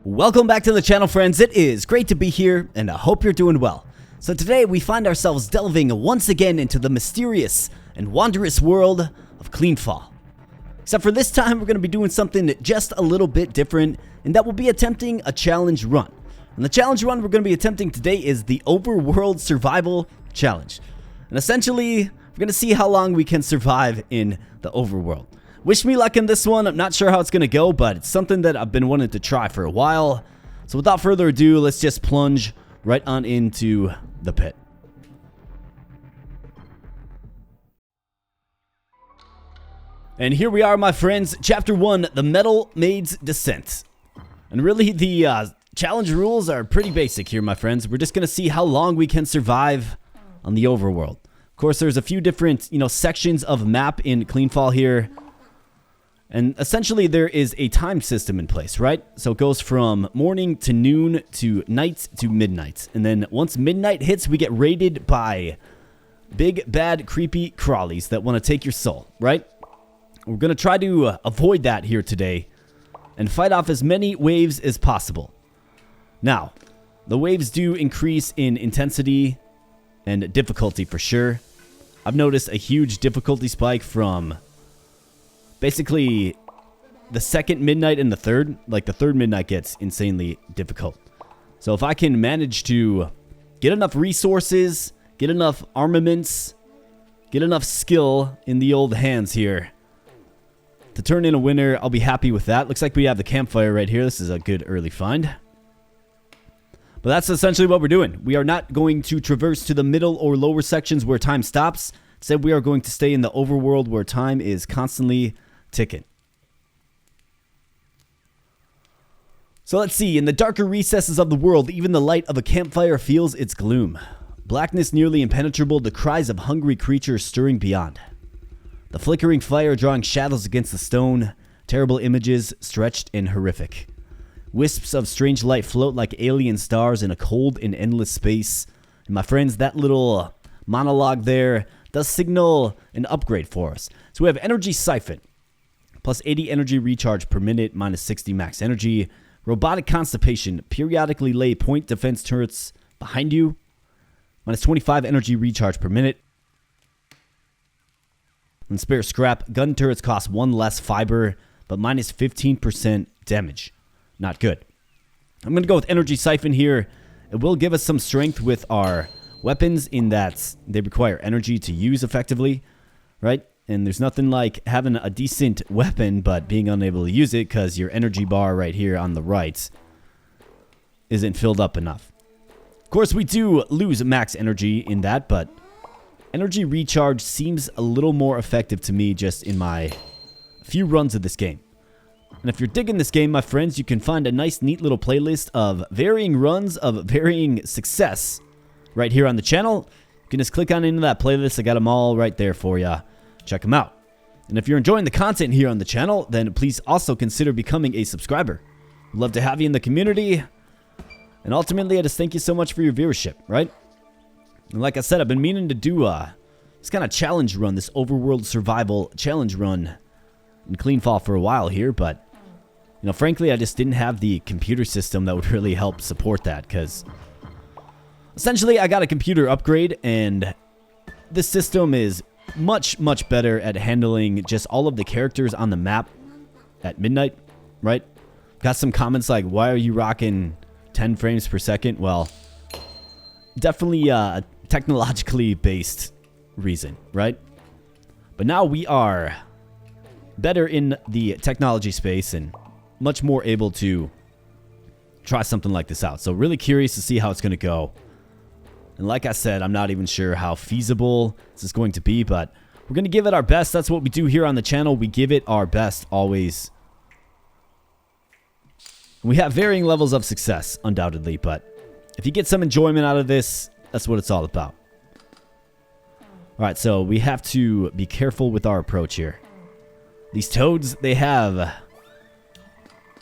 Welcome back to the channel, friends. It is great to be here, and I hope you're doing well. So today we find ourselves delving once again into the mysterious and wondrous world of CleanFall. Except for this time, we're going to be doing something just a little bit different, and that will be attempting a challenge run. And the challenge run we're going to be attempting today is the Overworld Survival Challenge. And essentially, we're going to see how long we can survive in the Overworld. Wish me luck in this one. I'm not sure how it's going to go, but it's something that I've been wanting to try for a while. So without further ado, let's just plunge right on into the pit. And here we are, my friends. Chapter 1, The Metal Maid's Descent. And really, the challenge rules are pretty basic here, my friends. We're just going to see how long we can survive on the Overworld. Of course, there's a few different, sections of map in CleanFall here. And essentially, there is a time system in place, right? So it goes from morning to noon to night to midnight. And then once midnight hits, we get raided by big, bad, creepy crawlies that want to take your soul, right? We're going to try to avoid that here today and fight off as many waves as possible. Now, the waves do increase in intensity and difficulty for sure. I've noticed a huge difficulty spike from basically the second midnight and the third. Like the third midnight gets insanely difficult. So if I can manage to get enough resources, get enough armaments, get enough skill in the old hands here to turn in a winner, I'll be happy with that. Looks like we have the campfire right here. This is a good early find. But that's essentially what we're doing. We are not going to traverse to the middle or lower sections where time stops. Instead, we are going to stay in the overworld where time is constantly ticking. So let's see. In the darker recesses of the world, even the light of a campfire feels its gloom. Blackness nearly impenetrable, the cries of hungry creatures stirring beyond. The flickering fire drawing shadows against the stone. Terrible images, stretched and horrific. Wisps of strange light float like alien stars in a cold and endless space. And my friends, that little monologue there does signal an upgrade for us. So we have Energy Siphon. Plus 80 energy recharge per minute, minus 60 max energy. Robotic Constipation. Periodically lay point defense turrets behind you. Minus 25 energy recharge per minute. And Spare Scrap. Gun turrets cost 1 less fiber, but minus 15% damage. Not good. I'm going to go with Energy Siphon here. It will give us some strength with our weapons in that they require energy to use effectively, right? And there's nothing like having a decent weapon but being unable to use it because your energy bar right here on the right isn't filled up enough. Of course, we do lose max energy in that, but energy recharge seems a little more effective to me just in my few runs of this game. And if you're digging this game, my friends, you can find a nice, neat little playlist of varying runs of varying success right here on the channel. You can just click on into that playlist. I got them all right there for you. Check them out. And if you're enjoying the content here on the channel, then please also consider becoming a subscriber. We'd love to have you in the community. And ultimately, I just thank you so much for your viewership, right? And like I said, I've been meaning to do this kind of challenge run, this Overworld Survival Challenge run in CleanFall for a while here, but frankly, I just didn't have the computer system that would really help support that, because essentially I got a computer upgrade, and this system is much, much better at handling just all of the characters on the map at midnight, right? Got some comments like, why are you rocking 10 frames per second? Well, definitely a technologically based reason, right? But now we are better in the technology space and much more able to try something like this out. So really curious to see how it's going to go. And like I said, I'm not even sure how feasible this is going to be, but we're going to give it our best. That's what we do here on the channel. We give it our best always. We have varying levels of success, undoubtedly, but if you get some enjoyment out of this, that's what it's all about. All right, so we have to be careful with our approach here. These toads, they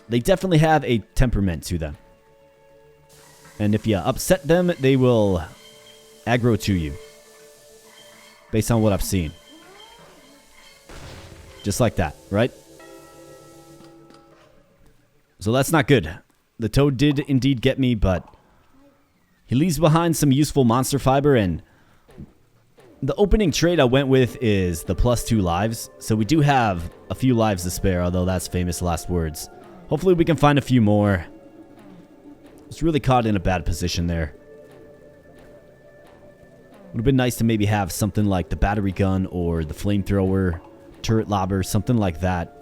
definitely have a temperament to them. And if you upset them, they will aggro to you. Based on what I've seen. Just like that, right? So that's not good. The toad did indeed get me, but he leaves behind some useful monster fiber, and the opening trait I went with is the +2 lives. So we do have a few lives to spare, although that's famous last words. Hopefully we can find a few more. It's really caught in a bad position there. Would have been nice to maybe have something like the battery gun or the flamethrower, turret lobber, something like that.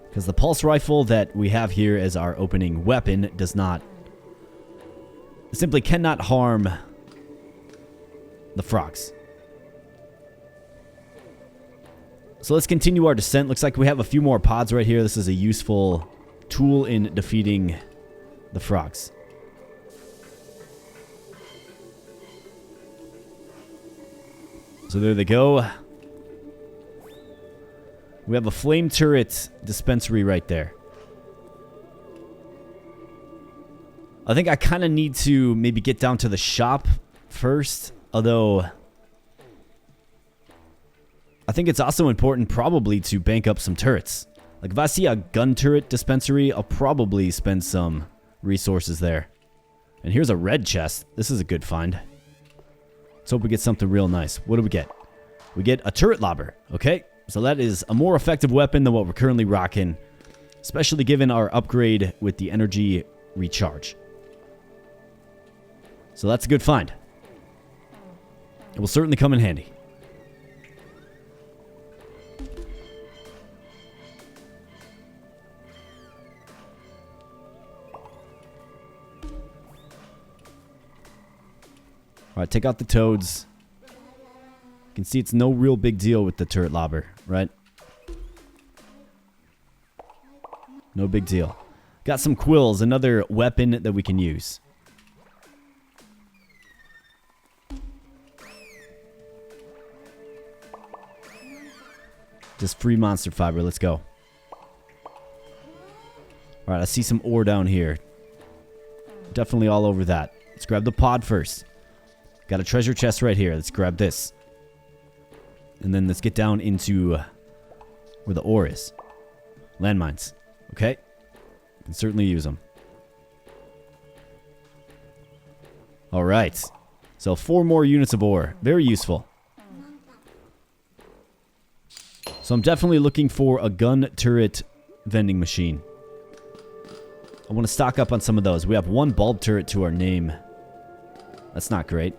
Because the pulse rifle that we have here as our opening weapon does not... simply cannot harm the frogs. So let's continue our descent. Looks like we have a few more pods right here. This is a useful tool in defeating the frogs. So there they go. We have a flame turret dispensary right there. I think I kind of need to maybe get down to the shop first, although I think it's also important probably to bank up some turrets. Like if I see a gun turret dispensary, I'll probably spend some resources there. And here's a red chest. This is a good find. Let's hope we get something real nice. What do we get? We get a turret lobber. Okay, so that is a more effective weapon than what we're currently rocking, especially given our upgrade with the energy recharge. So that's a good find. It will certainly come in handy. Alright, take out the toads. You can see it's no real big deal with the turret lobber, right? No big deal. Got some quills, another weapon that we can use. Just free monster fiber, let's go. Alright, I see some ore down here. Definitely all over that. Let's grab the pod first. Got a treasure chest right here. Let's grab this. And then let's get down into where the ore is. Landmines. Okay. Can certainly use them. Alright. So 4 more units of ore. Very useful. So I'm definitely looking for a gun turret vending machine. I want to stock up on some of those. We have 1 bulb turret to our name. That's not great.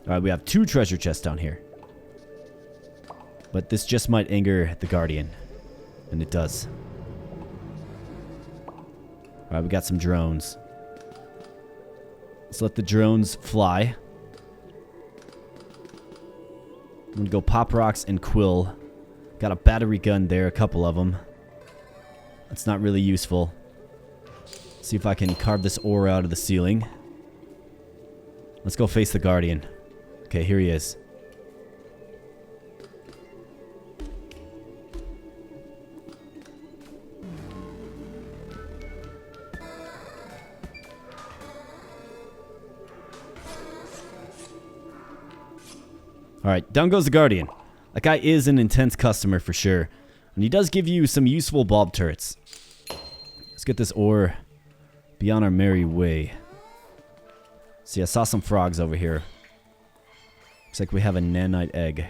Alright, we have 2 treasure chests down here. But this just might anger the Guardian. And it does. Alright, we got some drones. Let's let the drones fly. I'm going to go pop rocks and quill. Got a battery gun there, a couple of them. That's not really useful. See if I can carve this ore out of the ceiling. Let's go face the Guardian. Okay, here he is. Alright, down goes the Guardian. That guy is an intense customer for sure. And he does give you some useful bulb turrets. Let's get this ore. Be on our merry way. See, I saw some frogs over here. Looks like we have a nanite egg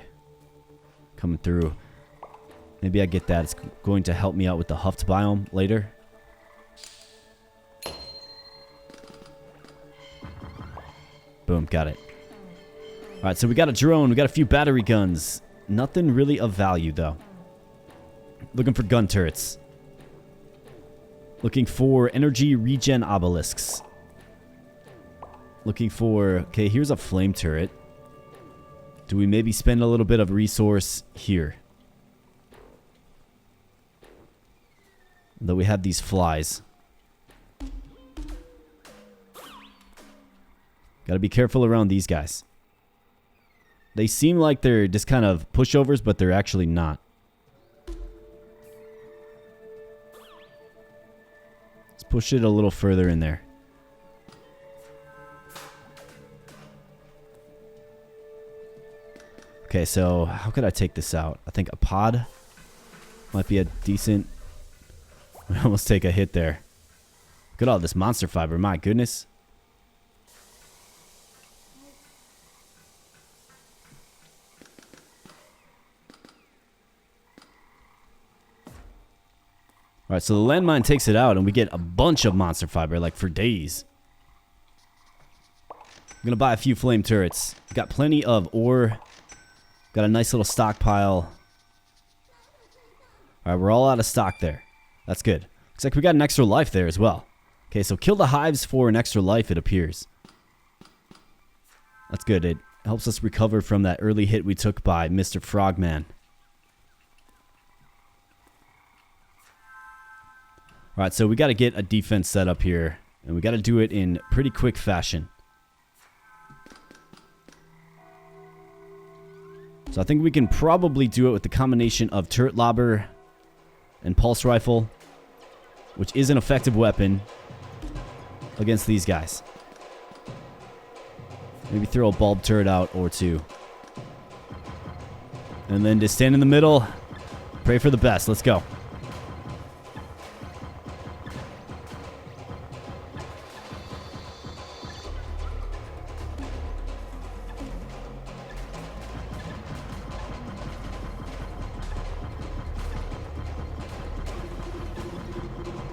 coming through. Maybe I get that. It's going to help me out with the Huft biome later. Boom, got it. Alright, so we got a drone. We got a few battery guns. Nothing really of value, though. Looking for gun turrets. Looking for energy regen obelisks. Looking for... Okay, here's a flame turret. Do we maybe spend a little bit of resource here? Though we have these flies. Gotta be careful around these guys. They seem like they're just kind of pushovers, but they're actually not. Let's push it a little further in there. Okay, so how could I take this out? I think a pod might be a decent... I almost take a hit there. Look at all this monster fiber. My goodness. Alright, so the landmine takes it out and we get a bunch of monster fiber, like for days. I'm gonna buy a few flame turrets. Got plenty of ore. Got a nice little stockpile. Alright, we're all out of stock there. That's good. Looks like we got an extra life there as well. Okay, so kill the hives for an extra life, it appears. That's good. It helps us recover from that early hit we took by Mr. Frogman. Alright, so we got to get a defense set up here. And we got to do it in pretty quick fashion. So I think we can probably do it with the combination of turret lobber and pulse rifle, which is an effective weapon against these guys. Maybe throw a bulb turret out or two. And then just stand in the middle. Pray for the best. Let's go.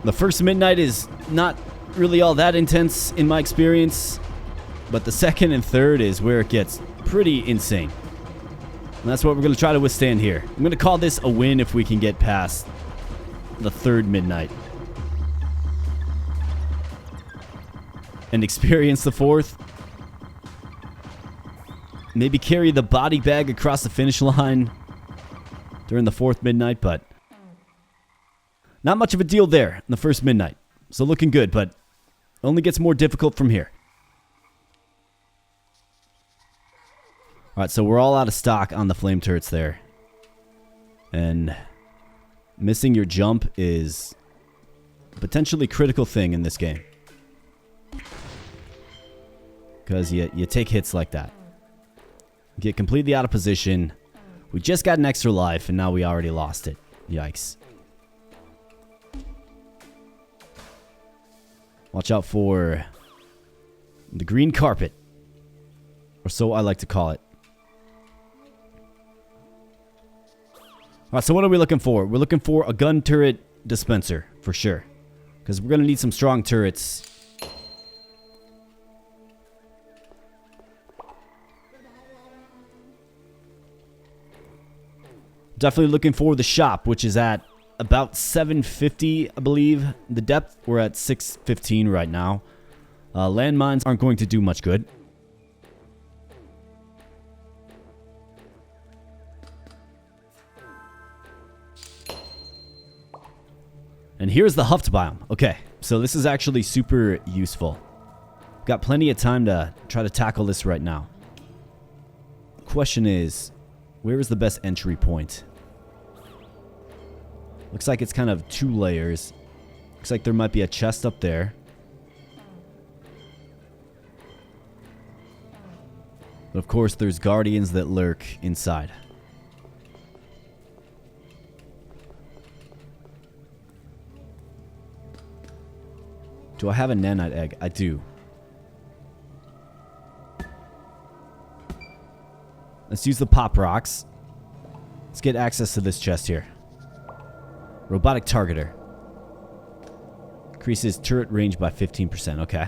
The first midnight is not really all that intense in my experience, but the second and third is where it gets pretty insane. And that's what we're going to try to withstand here. I'm going to call this a win if we can get past the third midnight. And experience the fourth. Maybe carry the body bag across the finish line during the fourth midnight, but not much of a deal there in the first midnight. So looking good, but only gets more difficult from here. Alright, so we're all out of stock on the flame turrets there. And missing your jump is a potentially critical thing in this game. Because you take hits like that. Get completely out of position. We just got an extra life and now we already lost it. Yikes. Watch out for the green carpet. Or so I like to call it. Alright, so what are we looking for? We're looking for a gun turret dispenser, for sure. Because we're going to need some strong turrets. Definitely looking for the shop, which is at about 750, I believe. The depth, we're at 615 right now. Landmines aren't going to do much good. And here's the Huft biome. Okay, so this is actually super useful. Got plenty of time to try to tackle this right now. Question is, where is the best entry point? Looks like it's kind of 2 layers. Looks like there might be a chest up there. But of course, there's guardians that lurk inside. Do I have a nanite egg? I do. Let's use the pop rocks. Let's get access to this chest here. Robotic targeter. Increases turret range by 15%. Okay.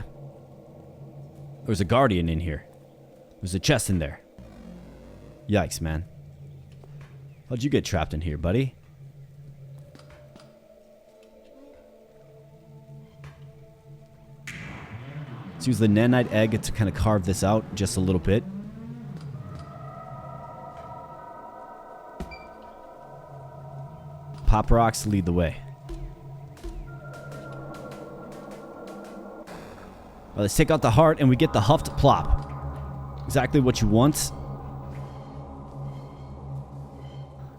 There's a guardian in here. There's a chest in there. Yikes, man. How'd you get trapped in here, buddy? Let's use the nanite egg to kind of carve this out just a little bit. Pop rocks lead the way. Well, let's take out the heart and we get the Huft plop. Exactly what you want.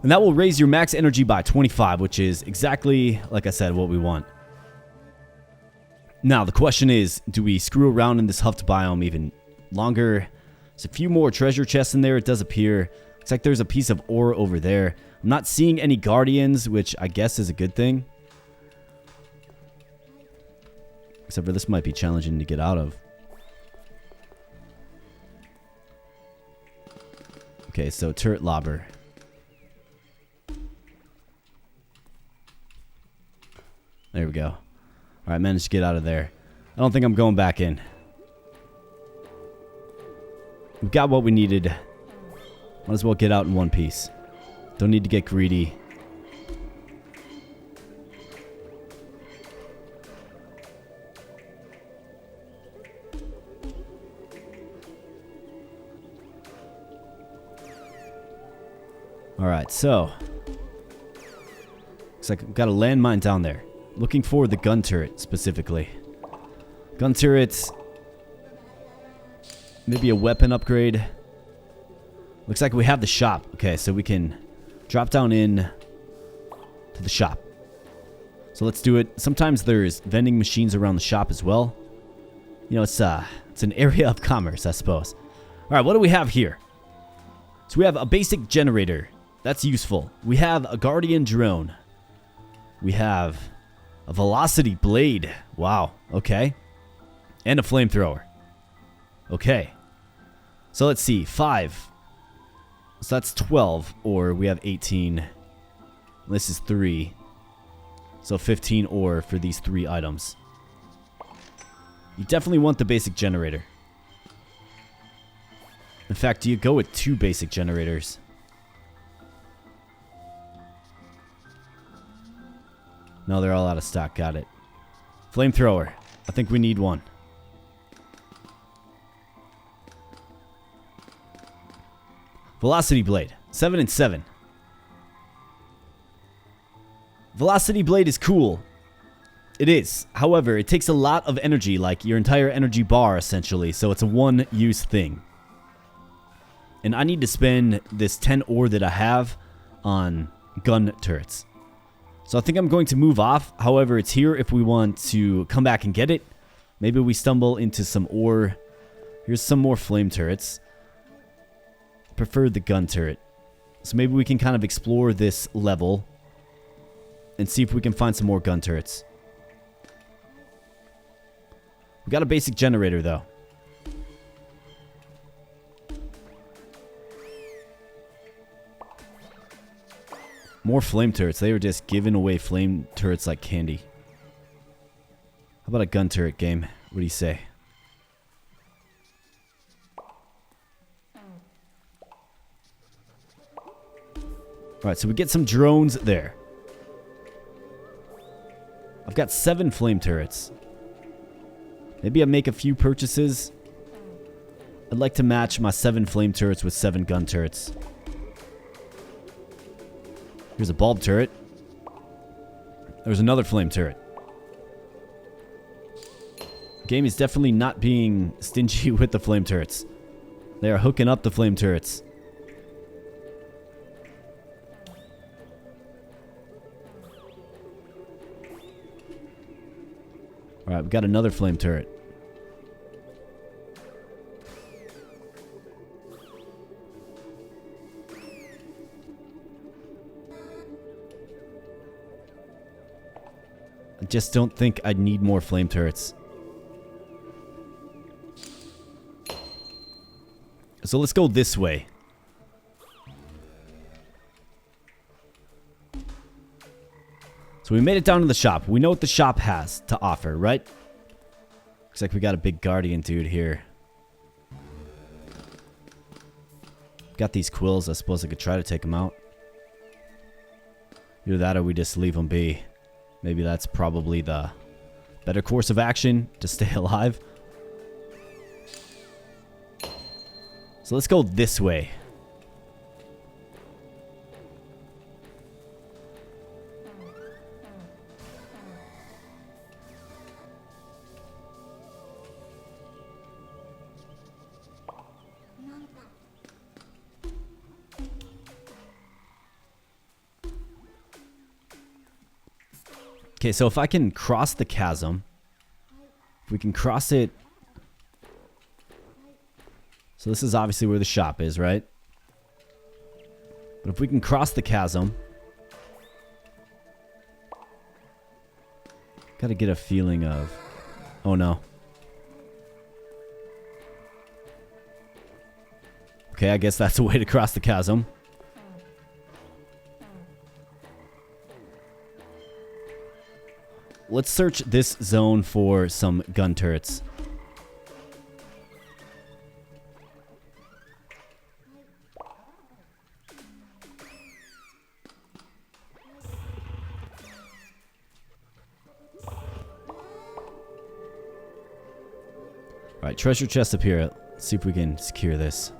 And that will raise your max energy by 25, which is exactly, like I said, what we want. Now, the question is, do we screw around in this Huft biome even longer? There's a few more treasure chests in there, it does appear. Looks like there's a piece of ore over there. I'm not seeing any guardians, which I guess is a good thing. Except for this might be challenging to get out of. Okay, so turret lobber. There we go. Alright, managed to get out of there. I don't think I'm going back in. We've got what we needed. Might as well get out in one piece. Don't need to get greedy. Alright, so. Looks like I've got a landmine down there. Looking for the gun turret, specifically. Gun turrets. Maybe a weapon upgrade. Looks like we have the shop. Okay, so we can drop down in to the shop. So let's do it. Sometimes there's vending machines around the shop as well. You know, it's an area of commerce, I suppose. Alright, what do we have here? So we have a basic generator. That's useful. We have a guardian drone. We have a velocity blade. Wow. Okay. And a flamethrower. Okay. So let's see. 5. So that's 12. Or we have 18. This is 3. So 15 ore for these 3 items. You definitely want the basic generator. In fact, do you go with 2 basic generators? No, they're all out of stock. Got it. Flamethrower. I think we need 1. Velocity blade. 7 and 7. Velocity blade is cool. It is. However, it takes a lot of energy, like your entire energy bar, essentially. So it's a one-use thing. And I need to spend this 10 ore that I have on gun turrets. So I think I'm going to move off. However, it's here if we want to come back and get it. Maybe we stumble into some ore. Here's some more flame turrets. Prefer the gun turret. So maybe we can kind of explore this level and see if we can find some more gun turrets. We got a basic generator though. More flame turrets. They were just giving away flame turrets like candy. How about a gun turret game? What do you say? Alright, so we get some drones there. I've got 7 flame turrets. Maybe I make a few purchases. I'd like to match my 7 flame turrets with 7 gun turrets. Here's a bulb turret. There's another flame turret. Game is definitely not being stingy with the flame turrets. They are hooking up the flame turrets. Alright, we got another flame turret. I just don't think I need more flame turrets. So let's go this way. So we made it down to the shop. We know what the shop has to offer, right? Looks like we got a big guardian dude here. Got these quills. I suppose I could try to take them out. Either that or we just leave them be. Maybe that's probably the better course of action to stay alive. So let's go this way. Okay, so if I can cross the chasm, if we can cross it. So this is obviously where the shop is, right? But if we can cross the chasm, gotta get a feeling of Oh no. Okay, I guess that's a way to cross the chasm. Let's search this zone for some gun turrets. Alright, treasure chest up here. Let's see if we can secure this.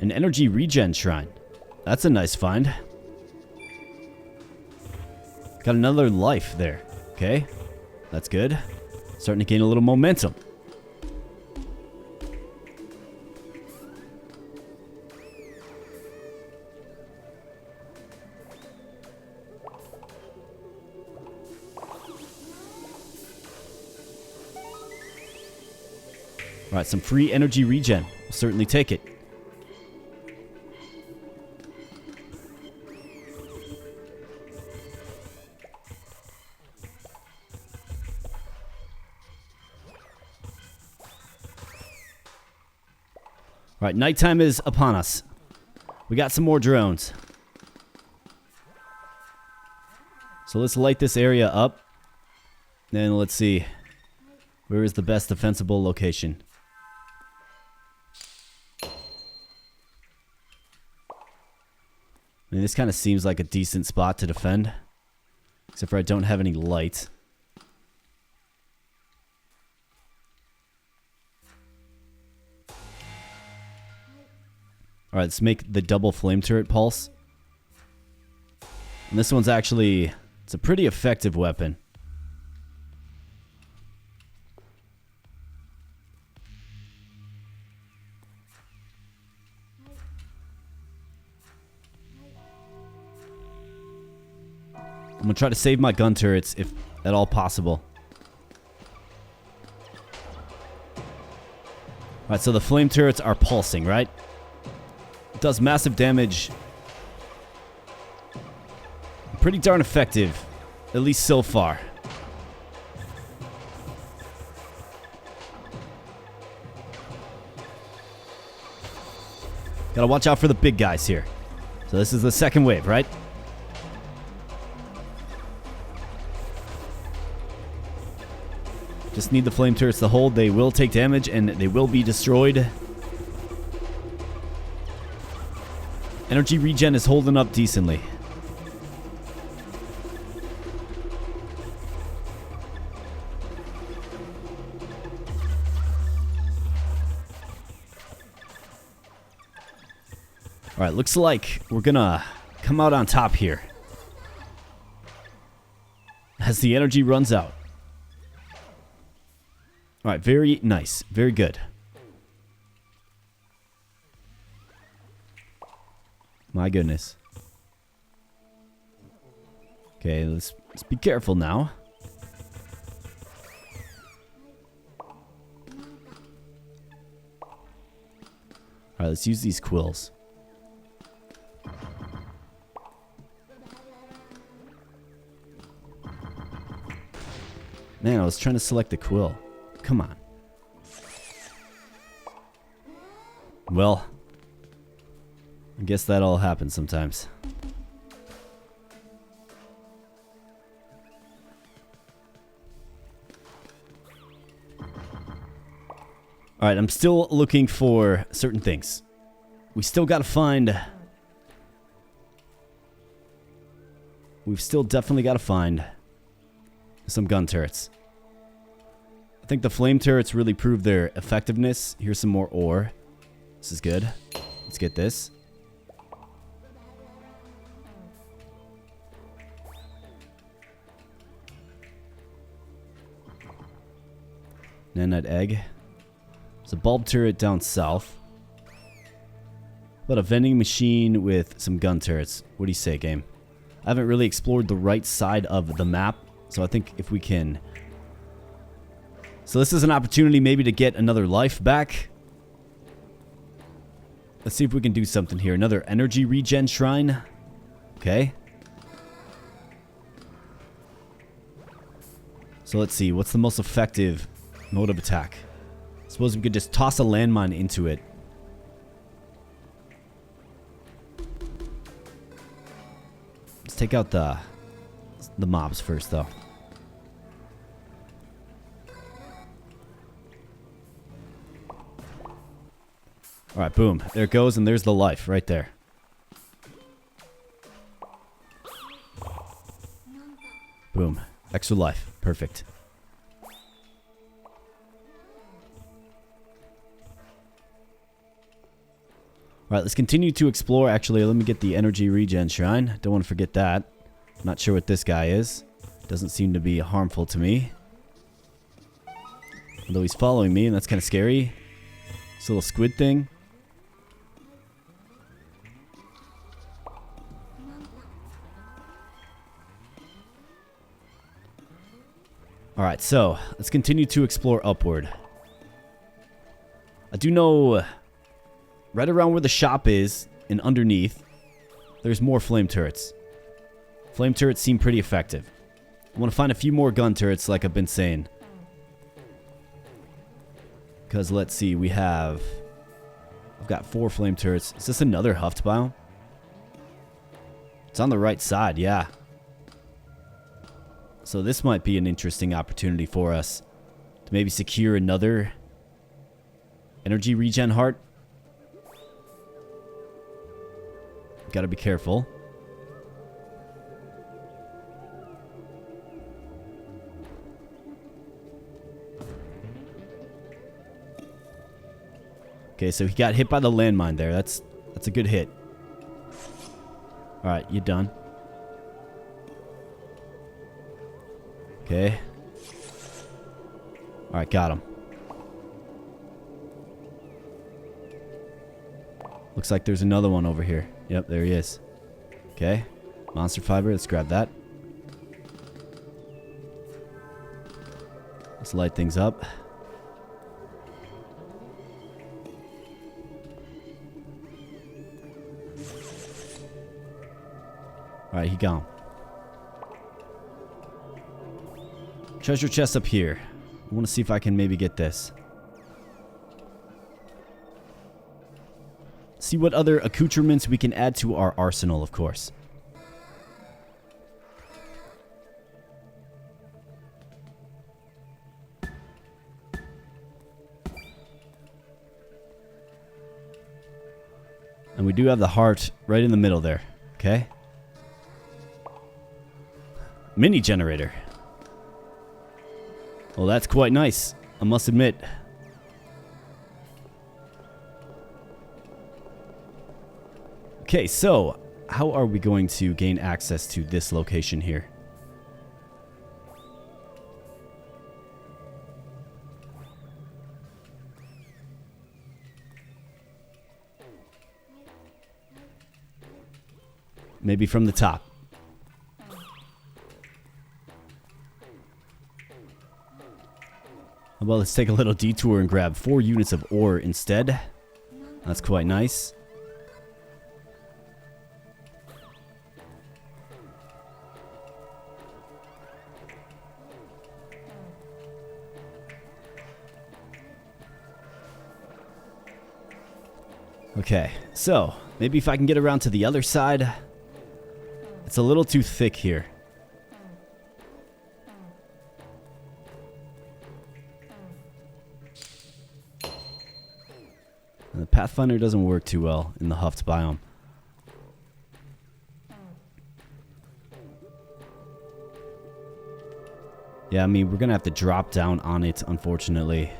An energy regen shrine. That's a nice find. Got another life there. Okay, that's good. Starting to gain a little momentum. Alright, some free energy regen. We'll certainly take it. Alright, nighttime is upon us. We got some more drones. So let's light this area up. Then let's see. Where is the best defensible location? I mean, this kind of seems like a decent spot to defend. Except for I don't have any light. Alright, let's make the double flame turret pulse. And this one's actually... it's a pretty effective weapon. I'm gonna try to save my gun turrets if at all possible. Alright, so the flame turrets are pulsing, right? It does massive damage. Pretty darn effective, at least so far. Gotta watch out for the big guys here. So this is the second wave, right? Just need the flame turrets to hold. They will take damage and they will be destroyed. Energy regen is holding up decently. Alright, looks like we're gonna come out on top here. As the energy runs out. Alright, very nice. Very good. My goodness. Okay, let's be careful now. Alright, let's use these quills. Man, I was trying to select the quill. Come on. Well, I guess that all happens sometimes. Alright, I'm still looking for certain things. We still gotta find... We've still definitely gotta find some gun turrets. I think the flame turrets really prove their effectiveness. Here's some more ore. This is good. Let's get this. Nanite egg. There's a bulb turret down south. But a vending machine with some gun turrets. What do you say, game? I haven't really explored the right side of the map. So I think if we can... So this is an opportunity maybe to get another life back. Let's see if we can do something here. Another energy regen shrine. Okay. So let's see. What's the most effective mode of attack? Suppose we could just toss a landmine into it. Let's take out the mobs first, though. Alright, boom. There it goes, and there's the life right there. Boom. Extra life. Perfect. Alright, let's continue to explore. Actually, let me get the energy regen shrine. Don't want to forget that. Not sure what this guy is. Doesn't seem to be harmful to me. Although he's following me, and that's kind of scary. This little squid thing. Alright, so let's continue to explore upward. I do know right around where the shop is and underneath, there's more flame turrets. Flame turrets seem pretty effective. I want to find a few more gun turrets like I've been saying. Because let's see, I've got 4 flame turrets. Is this another Huft biome? It's on the right side, yeah. So this might be an interesting opportunity for us to maybe secure another energy regen heart. Gotta be careful. Okay, so he got hit by the landmine there. That's a good hit. Alright, you done. Okay. Alright, got him. Looks like there's another one over here. Yep, there he is. Okay. Monster fiber, let's grab that. Let's light things up. Alright, he gone. Treasure chest up here. I want to see if I can maybe get this. See what other accoutrements we can add to our arsenal, of course. And we do have the heart right in the middle there. Okay. Mini generator. Well, that's quite nice, I must admit. Okay, so how are we going to gain access to this location here? Maybe from the top. Well, let's take a little detour and grab 4 units of ore instead. That's quite nice. Okay, so maybe if I can get around to the other side. It's a little too thick here. And the Pathfinder doesn't work too well in the Huft biome. Yeah, I mean, we're going to have to drop down on it, unfortunately.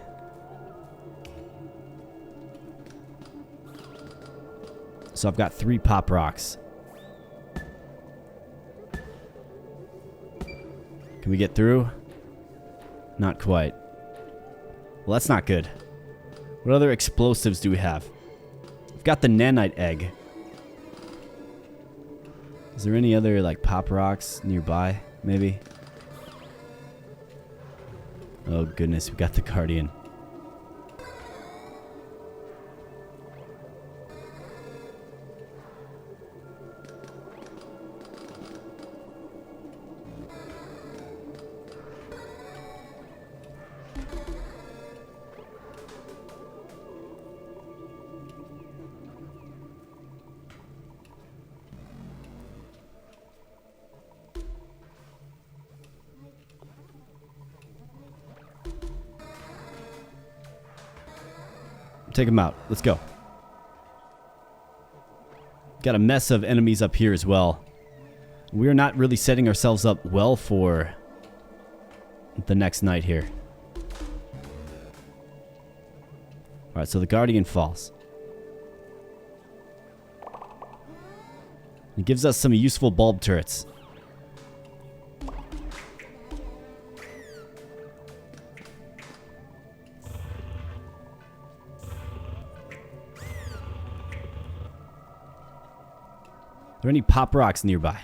So I've got 3 pop rocks. Can we get through? Not quite. Well, that's not good. What other explosives do we have? We've got the nanite egg. Is there any other, like, pop rocks nearby? Maybe? Oh, goodness. We got the Guardian. Take them out. Let's go. Got a mess of enemies up here as well. We're not really setting ourselves up well for the next night here. Alright, so the Guardian falls. It gives us some useful bulb turrets. Are there any pop rocks nearby?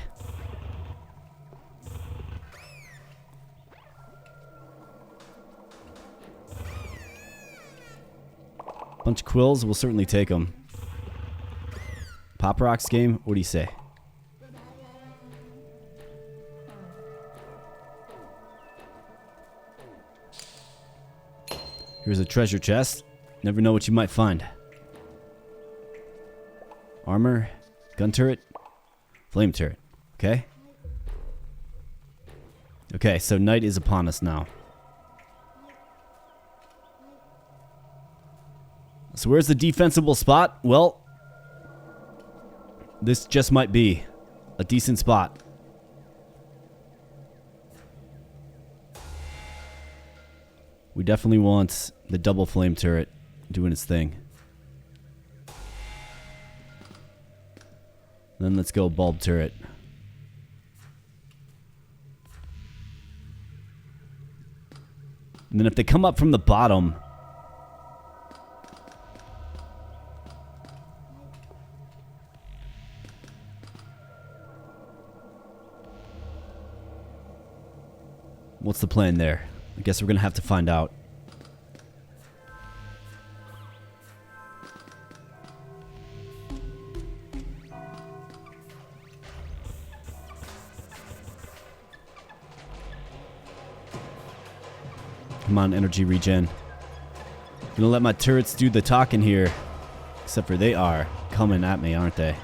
Bunch of quills, we'll certainly take them. Pop rocks game, what do you say? Here's a treasure chest. Never know what you might find. Armor, gun turret, flame turret. Okay. Okay, so night is upon us now. So where's the defensible spot? Well, this just might be a decent spot. We definitely want the double flame turret doing its thing. Then let's go bulb turret. And then if they come up from the bottom, what's the plan there? I guess we're going to have to find out. Come on, energy regen. Gonna let my turrets do the talking here. Except for they are coming at me, aren't they?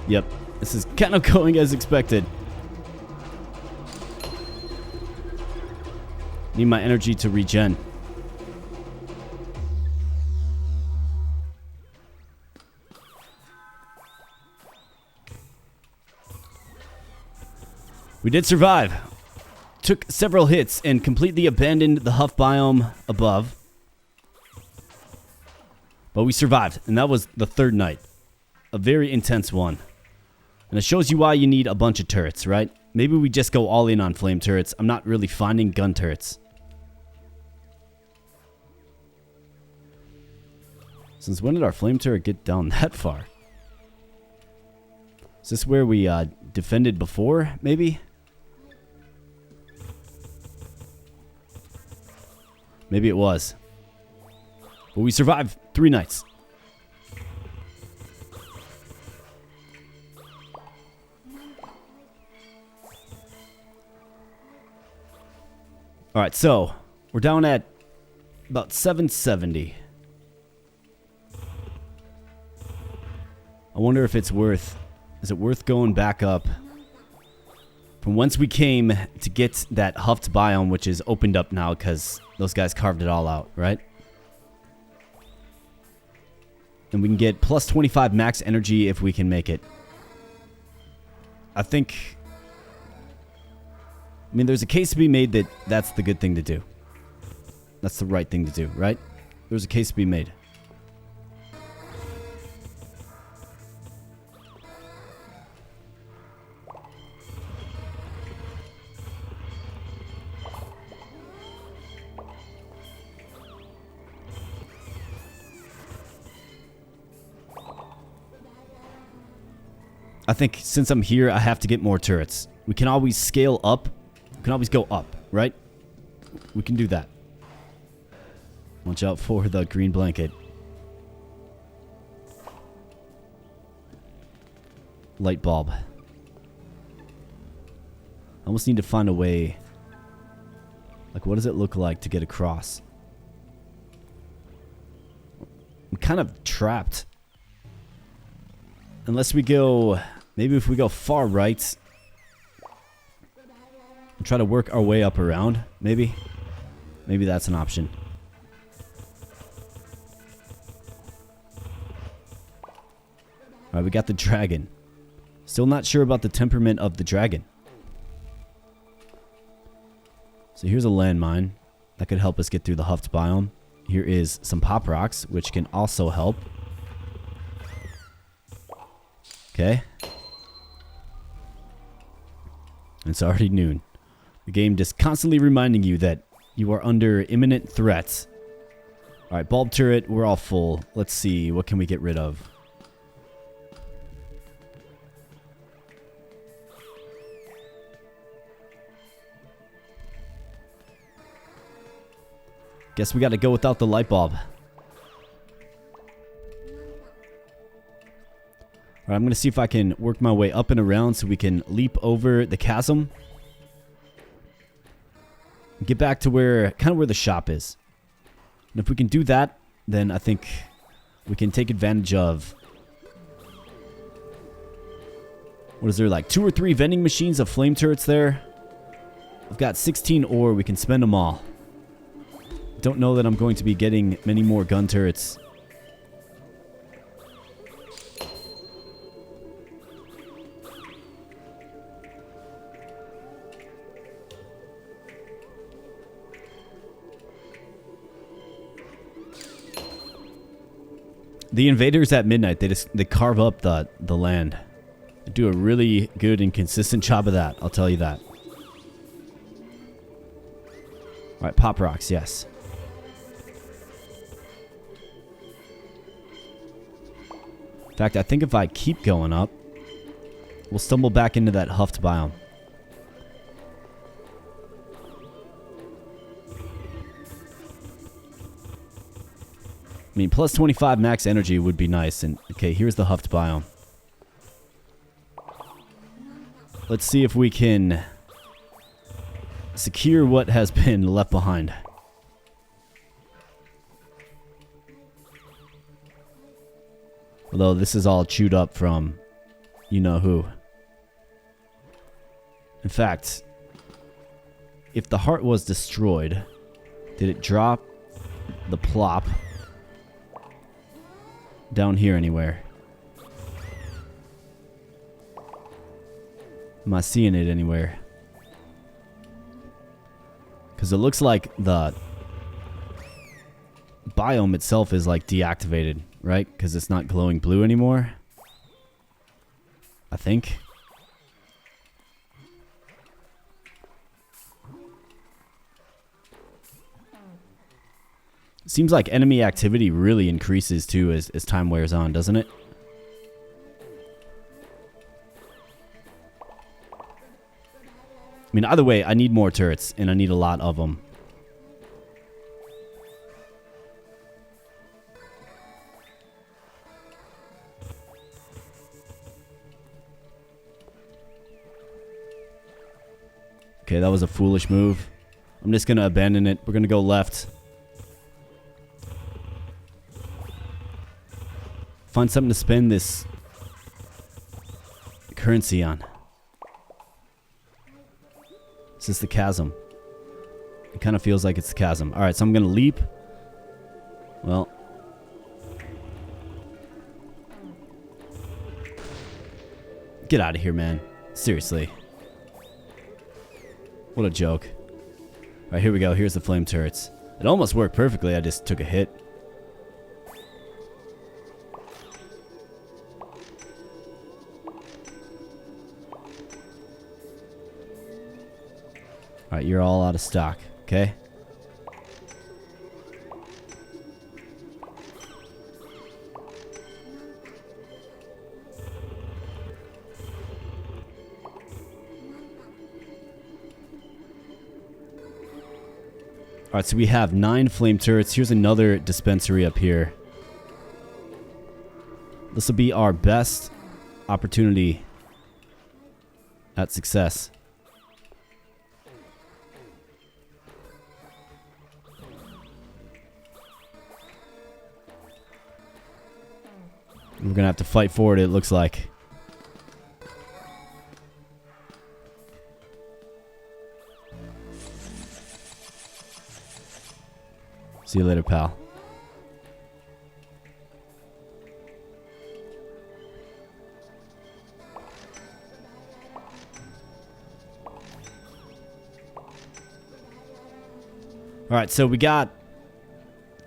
Yep, this is kind of going as expected. Need my energy to regen. We did survive. Took several hits and completely abandoned the Huff biome above. But we survived, and that was the third night. A very intense one. And it shows you why you need a bunch of turrets, right? Maybe we just go all in on flame turrets. I'm not really finding gun turrets. Since when did our flame turret get down that far? Is this where we defended before, maybe? Maybe it was. But we survived 3 nights. Alright, so we're down at about 770. I wonder if it's worth... Is it worth going back up from whence we came to get that huffed biome, which is opened up now because those guys carved it all out, right? And we can get plus 25 max energy if we can make it. I think... I mean, there's a case to be made that that's the good thing to do. That's the right thing to do, right? There's a case to be made. I think since I'm here, I have to get more turrets. We can always scale up. We can always go up, right? We can do that. Watch out for the green blanket. light bulb. I almost need to find a way. Like, what does it look like to get across? I'm kind of trapped. Unless we go... Maybe if we go far right... and try to work our way up around, maybe? Maybe that's an option. Alright, we got the dragon. Still not sure about the temperament of the dragon. So here's a landmine that could help us get through the Huft biome. Here is some pop rocks, which can also help. Okay. It's already noon. The game just constantly reminding you that you are under imminent threats. Alright, bulb turret, we're all full. Let's see, what can we get rid of? Guess we got to go without the light bulb. Alright, I'm going to see if I can work my way up and around so we can leap over the chasm. Get back to where, kind of where the shop is. And if we can do that, then I think we can take advantage of... What is there, like 2 or 3 vending machines of flame turrets there? I've got 16 ore, we can spend them all. Don't know that I'm going to be getting many more gun turrets. The invaders at midnight, they carve up the land. They do a really good and consistent job of that, I'll tell you that. Alright, pop rocks, yes. In fact, I think if I keep going up, we'll stumble back into that Huft biome. I mean, plus 25 max energy would be nice. And okay, here's the Huft biome. Let's see if we can secure what has been left behind. Although this is all chewed up from you know who. In fact, if the heart was destroyed, did it drop the plop down here anywhere? Am I seeing it anywhere? Because it looks like the biome itself is like deactivated, right? Because it's not glowing blue anymore. I think. Seems like enemy activity really increases too as time wears on, doesn't it? I mean, either way, I need more turrets, and I need a lot of them. Okay, that was a foolish move. I'm just going to abandon it. We're going to go left. Find something to spend this currency on. Is this the chasm? It kind of feels like it's the chasm. Alright, so I'm going to leap. Well. Get out of here, man. Seriously. What a joke. Alright, here we go. Here's the flame turrets. It almost worked perfectly. I just took a hit. Alright, you're all out of stock, okay? Alright, so we have 9 flame turrets. Here's another dispensary up here. This will be our best opportunity at success. We're going to have to fight for it looks like. See you later, pal. Alright, so we got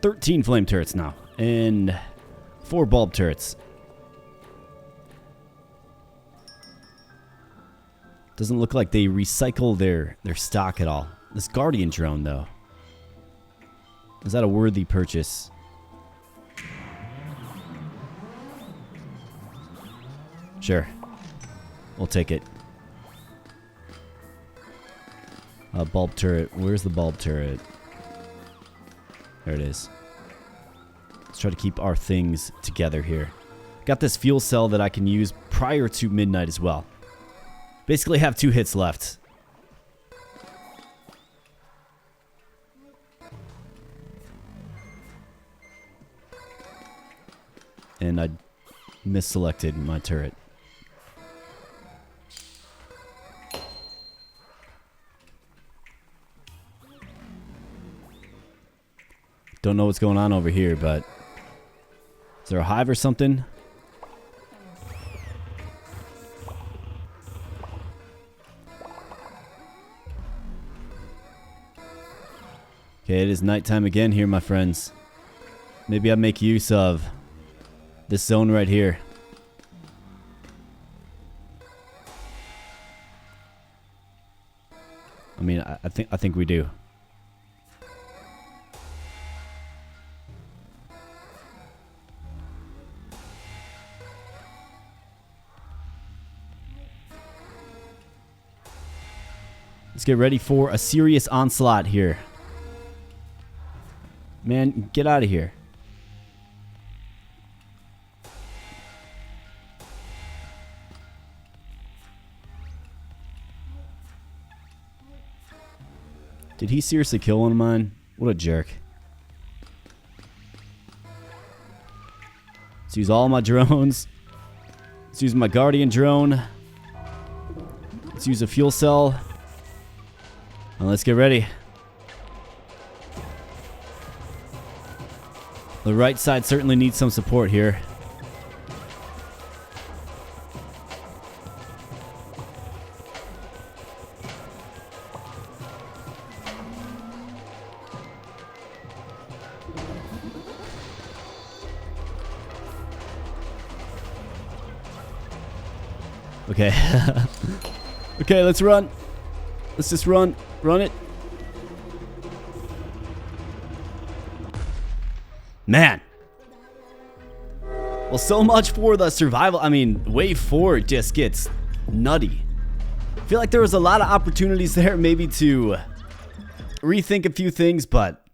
13 flame turrets now, and 4 bulb turrets. Doesn't look like they recycle their stock at all. This guardian drone, though. Is that a worthy purchase? Sure. We'll take it. Bulb turret. Where's the bulb turret? There it is. Let's try to keep our things together here. Got this fuel cell that I can use prior to midnight as well. Basically have 2 hits left. And I misselected my turret. Don't know what's going on over here, but is there a hive or something? Okay, it is nighttime again here, my friends. Maybe I make use of this zone right here. I mean, I think we do. Let's get ready for a serious onslaught here. Man, get out of here. Did he seriously kill one of mine? What a jerk. Let's use all my drones. Let's use my guardian drone. Let's use a fuel cell. And let's get ready. The right side certainly needs some support here. Okay. Okay, let's run. Let's just run. Run it. Man. Well, so much for the survival. I mean, wave 4 just gets nutty. I feel like there was a lot of opportunities there maybe to rethink a few things, but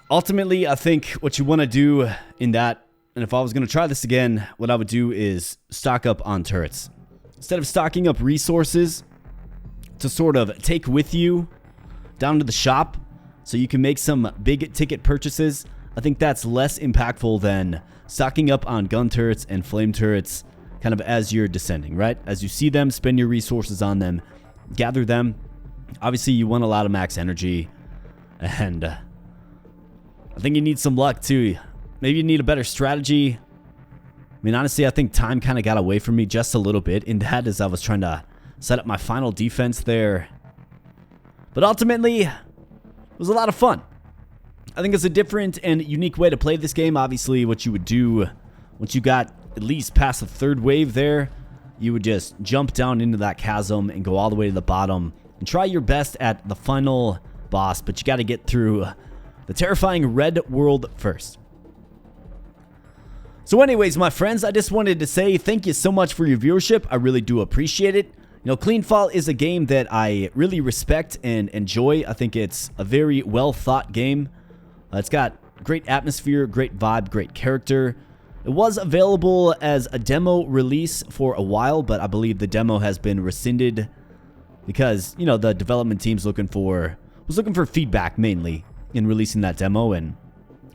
ultimately, I think what you want to do in that, and if I was going to try this again, what I would do is stock up on turrets. Instead of stocking up resources to sort of take with you down to the shop so you can make some big ticket purchases, I think that's less impactful than stocking up on gun turrets and flame turrets kind of as you're descending, right? As you see them, spend your resources on them, gather them. Obviously, you want a lot of max energy, and I think you need some luck too. Maybe you need a better strategy. I mean, honestly, I think time kind of got away from me just a little bit in that as I was trying to set up my final defense there. But ultimately, it was a lot of fun. I think it's a different and unique way to play this game. Obviously, what you would do once you got at least past the third wave there, you would just jump down into that chasm and go all the way to the bottom and try your best at the final boss, but you got to get through the terrifying red world first. So anyways, my friends, I just wanted to say thank you so much for your viewership. I really do appreciate it. You know, CleanFall is a game that I really respect and enjoy. I think it's a very well thought game. It's got great atmosphere, great vibe, great character. It was available as a demo release for a while, but I believe the demo has been rescinded because, you know, the development team's looking for feedback mainly in releasing that demo, and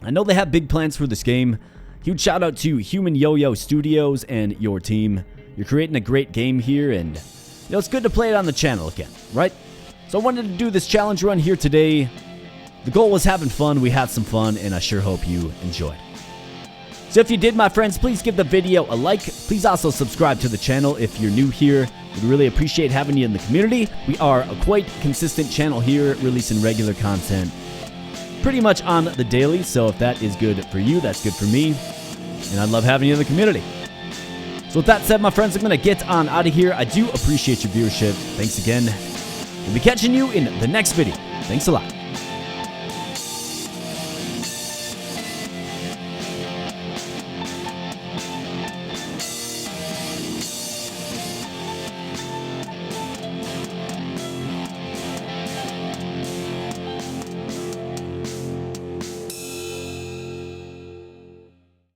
I know they have big plans for this game. Huge shout out to Human Yo-Yo Studios and your team. You're creating a great game here, and you know, it's good to play it on the channel again, right? So I wanted to do this challenge run here today. The goal was having fun. We had some fun, and I sure hope you enjoyed. So if you did, my friends, please give the video a like. Please also subscribe to the channel if you're new here. We'd really appreciate having you in the community. We are a quite consistent channel here, releasing regular content pretty much on the daily. So if that is good for you, that's good for me. And I love having you in the community. So with that said, my friends, I'm going to get on out of here. I do appreciate your viewership. Thanks again. We'll be catching you in the next video. Thanks a lot.